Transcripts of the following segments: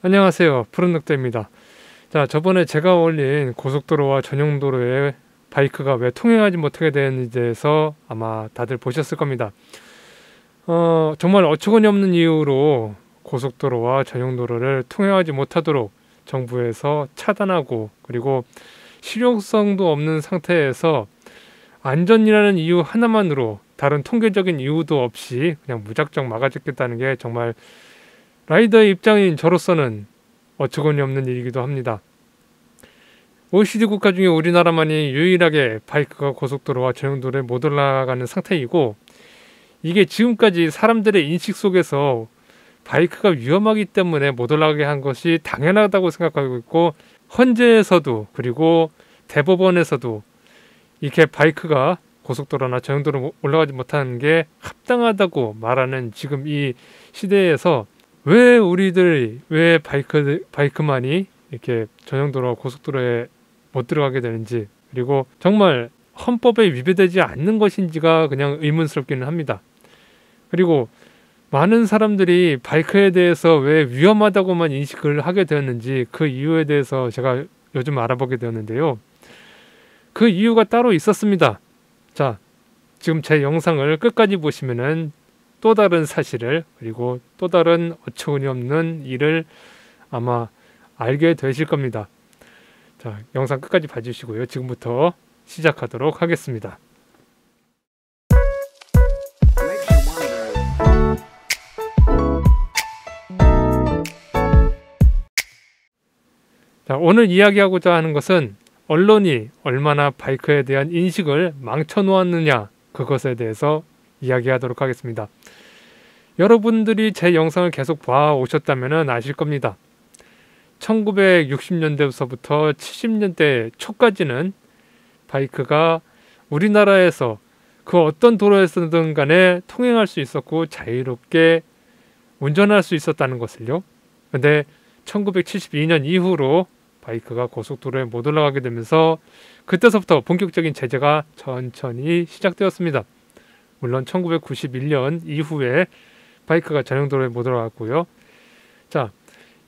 안녕하세요. 푸른늑대입니다. 자, 저번에 제가 올린 고속도로와 전용도로에 바이크가 왜 통행하지 못하게 되는지에 대해서 아마 다들 보셨을 겁니다. 정말 어처구니 없는 이유로 고속도로와 전용도로를 통행하지 못하도록 정부에서 차단하고, 그리고 실용성도 없는 상태에서 안전이라는 이유 하나만으로 다른 통계적인 이유도 없이 그냥 무작정 막아줬겠다는 게 정말 라이더의 입장인 저로서는 어처구니 없는 일이기도 합니다. OECD 국가 중에 우리나라만이 유일하게 바이크가 고속도로와 전용도로에 못 올라가는 상태이고, 이게 지금까지 사람들의 인식 속에서 바이크가 위험하기 때문에 못 올라가게 한 것이 당연하다고 생각하고 있고, 헌재에서도 그리고 대법원에서도 이렇게 바이크가 고속도로나 전용도로 올라가지 못하는 게 합당하다고 말하는 지금 이 시대에서 왜 바이크만이 이렇게 전용도로 고속도로에 못 들어가게 되는지, 그리고 정말 헌법에 위배되지 않는 것인지가 그냥 의문스럽기는 합니다. 그리고 많은 사람들이 바이크에 대해서 왜 위험하다고만 인식을 하게 되었는지 그 이유에 대해서 제가 요즘 알아보게 되었는데요. 그 이유가 따로 있었습니다. 자, 지금 제 영상을 끝까지 보시면은 또 다른 사실을, 그리고 또 다른 어처구니 없는 일을 아마 알게 되실 겁니다. 자, 영상 끝까지 봐주시고요. 지금부터 시작하도록 하겠습니다. 자, 오늘 이야기하고자 하는 것은 언론이 얼마나 바이크에 대한 인식을 망쳐놓았느냐, 그것에 대해서 이야기하도록 하겠습니다. 여러분들이 제 영상을 계속 봐오셨다면 아실 겁니다. 1960년대서부터 70년대 초까지는 바이크가 우리나라에서 그 어떤 도로에서든 간에 통행할 수 있었고 자유롭게 운전할 수 있었다는 것을요. 근데 1972년 이후로 바이크가 고속도로에 못 올라가게 되면서 그때서부터 본격적인 제재가 천천히 시작되었습니다. 물론 1991년 이후에 바이크가 전용도로에 못 올라갔고요. 자,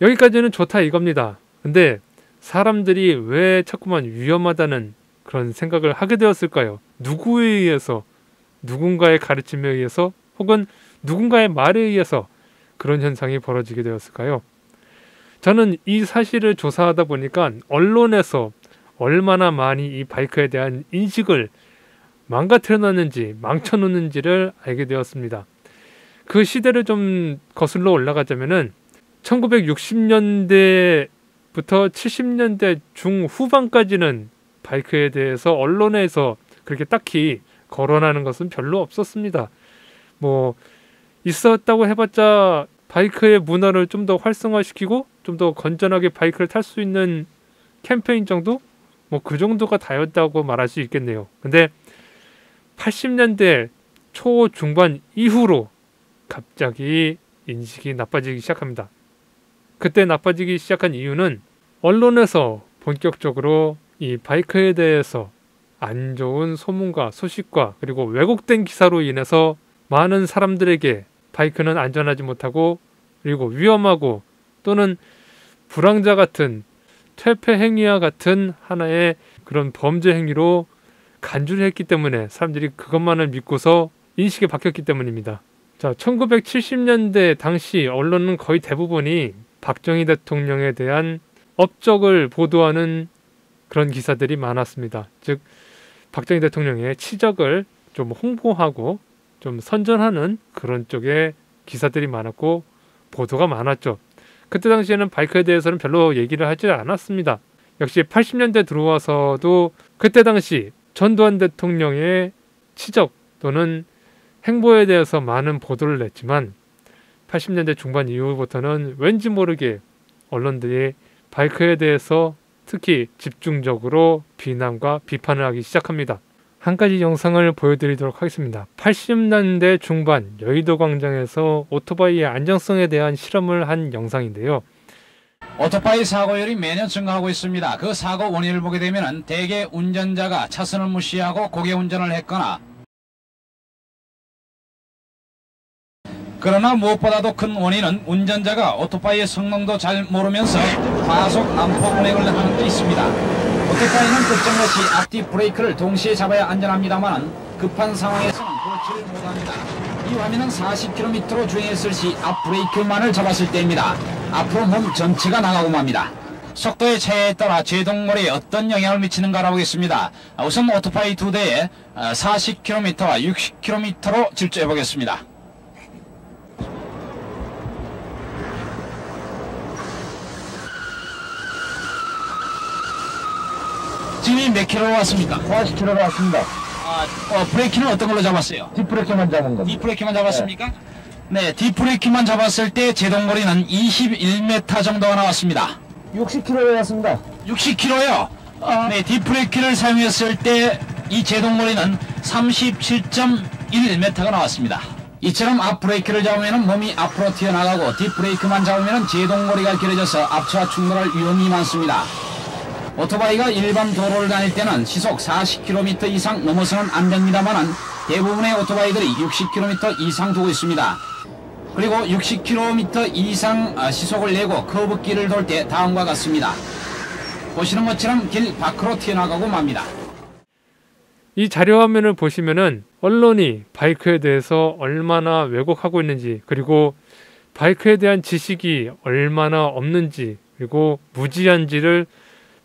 여기까지는 좋다 이겁니다. 근데 사람들이 왜 자꾸만 위험하다는 그런 생각을 하게 되었을까요? 누구에 의해서, 누군가의 가르침에 의해서, 혹은 누군가의 말에 의해서 그런 현상이 벌어지게 되었을까요? 저는 이 사실을 조사하다 보니까 언론에서 얼마나 많이 이 바이크에 대한 인식을 망가뜨려놨는지, 망쳐놓는지를 알게 되었습니다. 그 시대를 좀 거슬러 올라가자면은 1960년대부터 70년대 중후반까지는 바이크에 대해서 언론에서 그렇게 딱히 거론하는 것은 별로 없었습니다. 뭐 있었다고 해봤자 바이크의 문화를 좀 더 활성화시키고 좀 더 건전하게 바이크를 탈 수 있는 캠페인 정도? 뭐 그 정도가 다였다고 말할 수 있겠네요. 근데 80년대 초중반 이후로 갑자기 인식이 나빠지기 시작합니다. 그때 나빠지기 시작한 이유는 언론에서 본격적으로 이 바이크에 대해서 안 좋은 소문과 소식과 그리고 왜곡된 기사로 인해서 많은 사람들에게 바이크는 안전하지 못하고 그리고 위험하고 또는 불황자 같은 퇴폐 행위와 같은 하나의 그런 범죄 행위로 간주를 했기 때문에 사람들이 그것만을 믿고서 인식이 바뀌었기 때문입니다. 자, 1970년대 당시 언론은 거의 대부분이 박정희 대통령에 대한 업적을 보도하는 그런 기사들이 많았습니다. 즉 박정희 대통령의 치적을 좀 홍보하고 좀 선전하는 그런 쪽의 기사들이 많았고 보도가 많았죠. 그때 당시에는 바이크에 대해서는 별로 얘기를 하지 않았습니다. 역시 80년대 들어와서도 그때 당시 전두환 대통령의 치적 또는 행보에 대해서 많은 보도를 냈지만 80년대 중반 이후부터는 왠지 모르게 언론들이 바이크에 대해서 특히 집중적으로 비난과 비판을 하기 시작합니다. 한 가지 영상을 보여드리도록 하겠습니다. 80년대 중반 여의도 광장에서 오토바이의 안정성에 대한 실험을 한 영상인데요. 오토바이 사고율이 매년 증가하고 있습니다. 그 사고 원인을 보게 되면 대개 운전자가 차선을 무시하고 고개 운전을 했거나 그러나 무엇보다도 큰 원인은 운전자가 오토바이의 성능도 잘 모르면서 과속 난폭 운행을 하는 데 있습니다. 오토바이는 특정 없이 앞뒤 브레이크를 동시에 잡아야 안전합니다만 급한 상황에서는 그렇지를 못합니다. 이 화면은 40km로 주행했을 시 앞 브레이크만을 잡았을 때입니다. 앞으로 몸 전체가 나가고 맙니다. 속도의 차이에 따라 제동거리에 어떤 영향을 미치는가 알아보겠습니다. 우선 오토바이 2대에 40km와 60km로 질주해 보겠습니다. 지금 몇 킬로로 왔습니까? 40km로 왔습니다. 브레이크는 어떤 걸로 잡았어요? 뒷브레이크만 잡은 겁니다. 뒷브레이크만 잡았습니까? 네, 뒷브레이크만 잡았을 때 제동거리는 21m 정도가 나왔습니다. 60km로 왔습니다. 60km요? 네, 뒷브레이크를 사용했을 때 이 제동거리는 37.1m가 나왔습니다. 이처럼 앞 브레이크를 잡으면 몸이 앞으로 튀어나가고 뒷브레이크만 잡으면 제동거리가 길어져서 앞차와 충돌할 위험이 많습니다. 오토바이가 일반 도로를 다닐 때는 시속 40km 이상 넘어서는 안 됩니다만 대부분의 오토바이들이 60km 이상 두고 있습니다. 그리고 60km 이상 시속을 내고 커브길을 돌 때 다음과 같습니다. 보시는 것처럼 길 밖으로 튀어나가고 맙니다. 이 자료 화면을 보시면은 언론이 바이크에 대해서 얼마나 왜곡하고 있는지, 그리고 바이크에 대한 지식이 얼마나 없는지, 그리고 무지한지를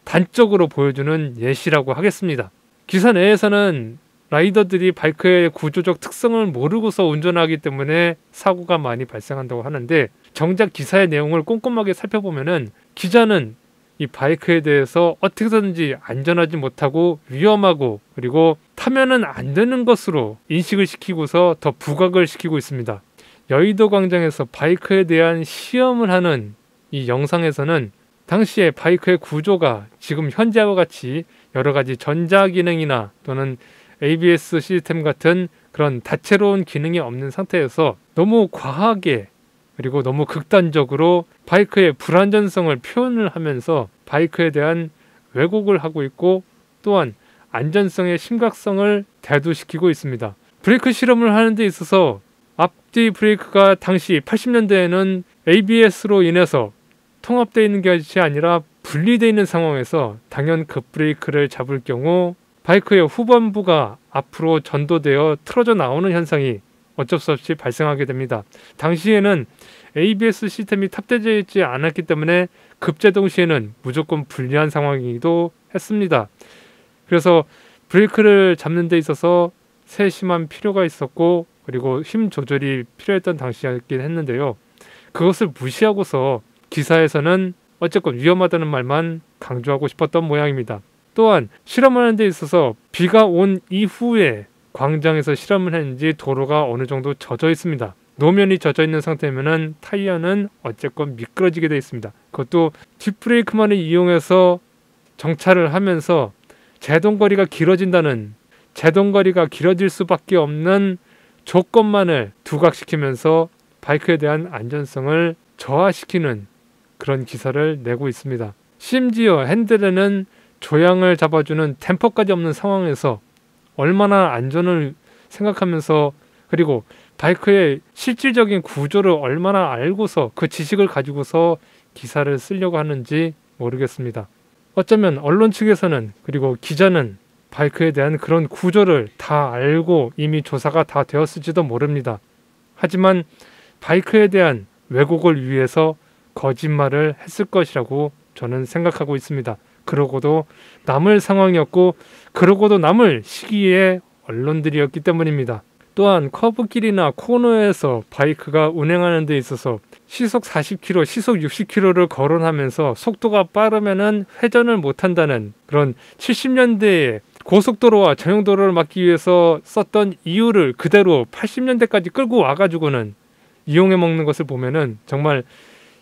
단적으로 보여주는 예시라고 하겠습니다. 기사 내에서는 라이더들이 바이크의 구조적 특성을 모르고서 운전하기 때문에 사고가 많이 발생한다고 하는데, 정작 기사의 내용을 꼼꼼하게 살펴보면은 기자는 이 바이크에 대해서 어떻게든지 안전하지 못하고 위험하고 그리고 타면은 안 되는 것으로 인식을 시키고서 더 부각을 시키고 있습니다. 여의도 광장에서 바이크에 대한 시험을 하는 이 영상에서는 당시에 바이크의 구조가 지금 현재와 같이 여러 가지 전자기능이나 또는 ABS 시스템 같은 그런 다채로운 기능이 없는 상태에서 너무 과하게 그리고 너무 극단적으로 바이크의 불안전성을 표현을 하면서 바이크에 대한 왜곡을 하고 있고, 또한 안전성의 심각성을 대두시키고 있습니다. 브레이크 실험을 하는 데 있어서 앞뒤 브레이크가 당시 80년대에는 ABS로 인해서 통합되어 있는 것이 아니라 분리되어 있는 상황에서 당연 급브레이크를 잡을 경우 바이크의 후반부가 앞으로 전도되어 틀어져 나오는 현상이 어쩔 수 없이 발생하게 됩니다. 당시에는 ABS 시스템이 탑재되어 있지 않았기 때문에 급제동 시에는 무조건 불리한 상황이기도 했습니다. 그래서 브레이크를 잡는 데 있어서 세심한 필요가 있었고, 그리고 힘 조절이 필요했던 당시였긴 했는데요. 그것을 무시하고서 기사에서는 어쨌건 위험하다는 말만 강조하고 싶었던 모양입니다. 또한 실험하는 데 있어서 비가 온 이후에 광장에서 실험을 했는지 도로가 어느 정도 젖어 있습니다. 노면이 젖어 있는 상태면은 타이어는 어쨌건 미끄러지게 되어 있습니다. 그것도 뒷브레이크만을 이용해서 정차를 하면서 제동거리가 길어질 수밖에 없는 조건만을 두각시키면서 바이크에 대한 안전성을 저하시키는 그런 기사를 내고 있습니다. 심지어 핸들에는 조향을 잡아주는 댐퍼까지 없는 상황에서 얼마나 안전을 생각하면서, 그리고 바이크의 실질적인 구조를 얼마나 알고서 그 지식을 가지고서 기사를 쓰려고 하는지 모르겠습니다. 어쩌면 언론 측에서는, 그리고 기자는 바이크에 대한 그런 구조를 다 알고 이미 조사가 다 되었을지도 모릅니다. 하지만 바이크에 대한 왜곡을 위해서 거짓말을 했을 것이라고 저는 생각하고 있습니다. 그러고도 남을 상황이었고, 그러고도 남을 시기의 언론들이었기 때문입니다. 또한 커브길이나 코너에서 바이크가 운행하는 데 있어서 시속 40km, 시속 60km를 거론하면서 속도가 빠르면은 회전을 못한다는 그런 70년대에 고속도로와 전용도로를 막기 위해서 썼던 이유를 그대로 80년대까지 끌고 와가지고는 이용해 먹는 것을 보면은 정말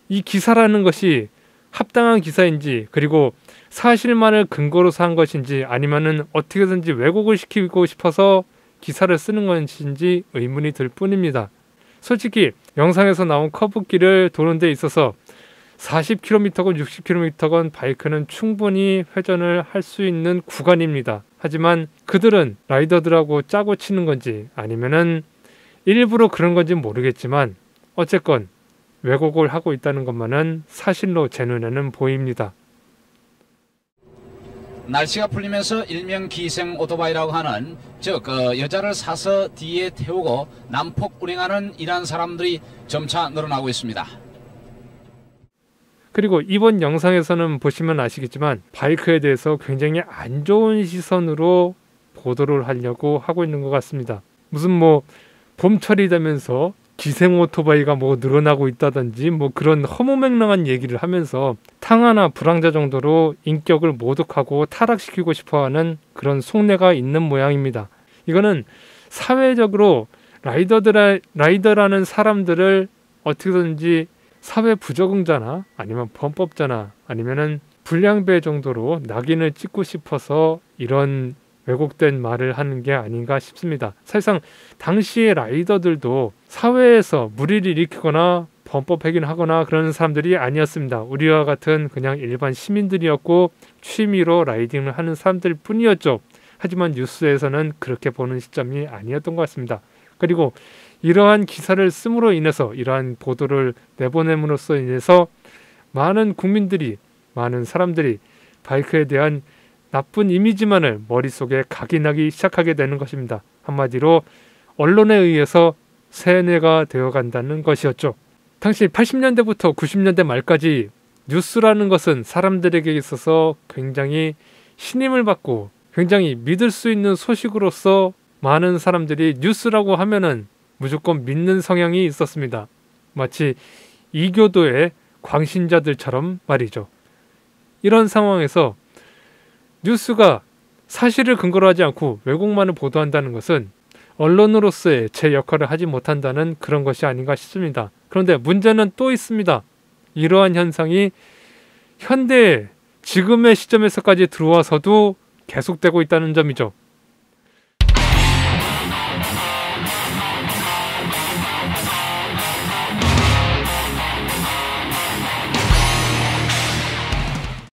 이 기사라는 것이 합당한 기사인지, 그리고 사실만을 근거로 한 것인지, 아니면은 어떻게든지 왜곡을 시키고 싶어서 기사를 쓰는 것인지 의문이 들 뿐입니다. 솔직히 영상에서 나온 커브길을 도는 데 있어서 40km건 60km건 바이크는 충분히 회전을 할 수 있는 구간입니다. 하지만 그들은 라이더들하고 짜고 치는 건지 아니면은 일부러 그런 건지 모르겠지만 어쨌건 왜곡을 하고 있다는 것만은 사실로 제 눈에는 보입니다. 날씨가 풀리면서 일명 기생 오토바이라고 하는 즉 여자를 사서 뒤에 태우고 난폭 운행하는 이러한 사람들이 점차 늘어나고 있습니다. 그리고 이번 영상에서는 보시면 아시겠지만 바이크에 대해서 굉장히 안 좋은 시선으로 보도를 하려고 하고 있는 것 같습니다. 무슨 뭐 봄철이 되면서 기생 오토바이가 뭐 늘어나고 있다든지 뭐 그런 허무맹랑한 얘기를 하면서 탕하나 불황자 정도로 인격을 모독하고 타락시키고 싶어하는 그런 속내가 있는 모양입니다. 이거는 사회적으로 라이더라는 사람들을 어떻게든지 사회 부적응자나 아니면 범법자나 아니면은 불량배 정도로 낙인을 찍고 싶어서 이런 왜곡된 말을 하는 게 아닌가 싶습니다. 사실상 당시의 라이더들도 사회에서 무리를 일으키거나 범법 행위하거나 그런 사람들이 아니었습니다. 우리와 같은 그냥 일반 시민들이었고 취미로 라이딩을 하는 사람들 뿐이었죠. 하지만 뉴스에서는 그렇게 보는 시점이 아니었던 것 같습니다. 그리고 이러한 기사를 씀으로 인해서 이러한 보도를 내보냄으로써 인해서 많은 국민들이 많은 사람들이 바이크에 대한 나쁜 이미지만을 머릿속에 각인하기 시작하게 되는 것입니다. 한마디로 언론에 의해서 세뇌가 되어간다는 것이었죠. 당시 80년대부터 90년대 말까지 뉴스라는 것은 사람들에게 있어서 굉장히 신임을 받고 굉장히 믿을 수 있는 소식으로서 많은 사람들이 뉴스라고 하면은 무조건 믿는 성향이 있었습니다. 마치 이교도의 광신자들처럼 말이죠. 이런 상황에서 뉴스가 사실을 근거로 하지 않고 왜곡만을 보도한다는 것은 언론으로서의 제 역할을 하지 못한다는 그런 것이 아닌가 싶습니다. 그런데 문제는 또 있습니다. 이러한 현상이 현대의 지금의 시점에서까지 들어와서도 계속되고 있다는 점이죠.